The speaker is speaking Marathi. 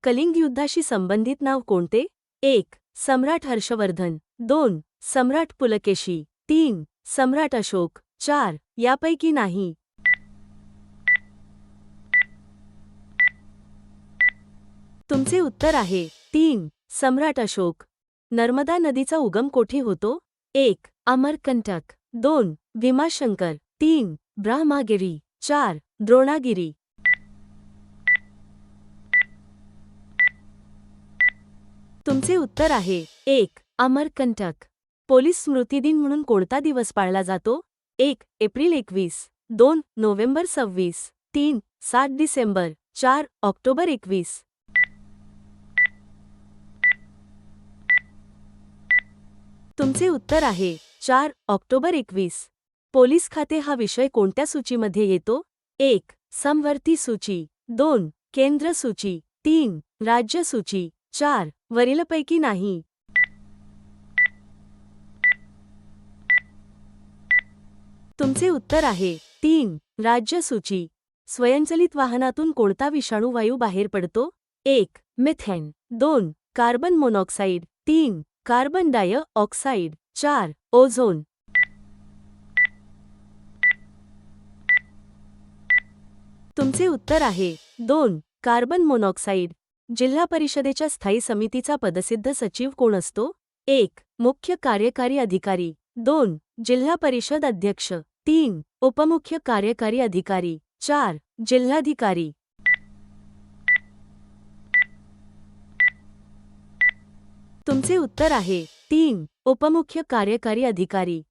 कलिंग युद्धाशी संबंधित नाव कोणते? 1. सम्राट हर्षवर्धन. 2. सम्राट पुलकेशी. 3. सम्राट अशोक. 4. यापैकी नाही. तुमचे उत्तर आहे 3. सम्राट अशोक. नर्मदा नदीचा उगम कोठे होतो? 1. अमरकंटक. 2. भीमाशंकर. 3. ब्रह्मगिरी. 4. द्रोणागिरी. तुमचे उत्तर आहे 1. अमरकंटक. पोलीस स्मृती दिन म्हणून कोणता दिवस पाळला जातो? 1. एप्रिल 21. 2. नोव्हेंबर 26. 3. 7 डिसेंबर. 4. ऑक्टोबर 21. तुमचे उत्तर आहे 4. ऑक्टोबर 21. पोलीस खाते हा विषय कोणत्या सूचीमध्ये येतो? 1. समवर्ती सूची. 2. केंद्र सूची. 3. राज्य सूची. 4. वरीलपैकी नाही. तुमचे उत्तर आहे 3. राज्य सूची. स्वयंचलित वाहनातून कोणता विषाणू वायू बाहेर पडतो? 1. Methane. 2. Carbon monoxide. 3. Carbon dioxide. 4. Ozone. तुमचे उत्तर आहे 2. Carbon monoxide. जिल्हा परिषदेच्या स्थायी समितीचा पदसिद्ध सचिव कोण असतो? 1. मुख्य कार्यकारी अधिकारी. 2. जिल्हा परिषद अध्यक्ष. 3. उपमुख्य कार्यकारी अधिकारी. 4. जिल्हाधिकारी. तुमचे उत्तर आहे 3. उपमुख्य कार्यकारी अधिकारी.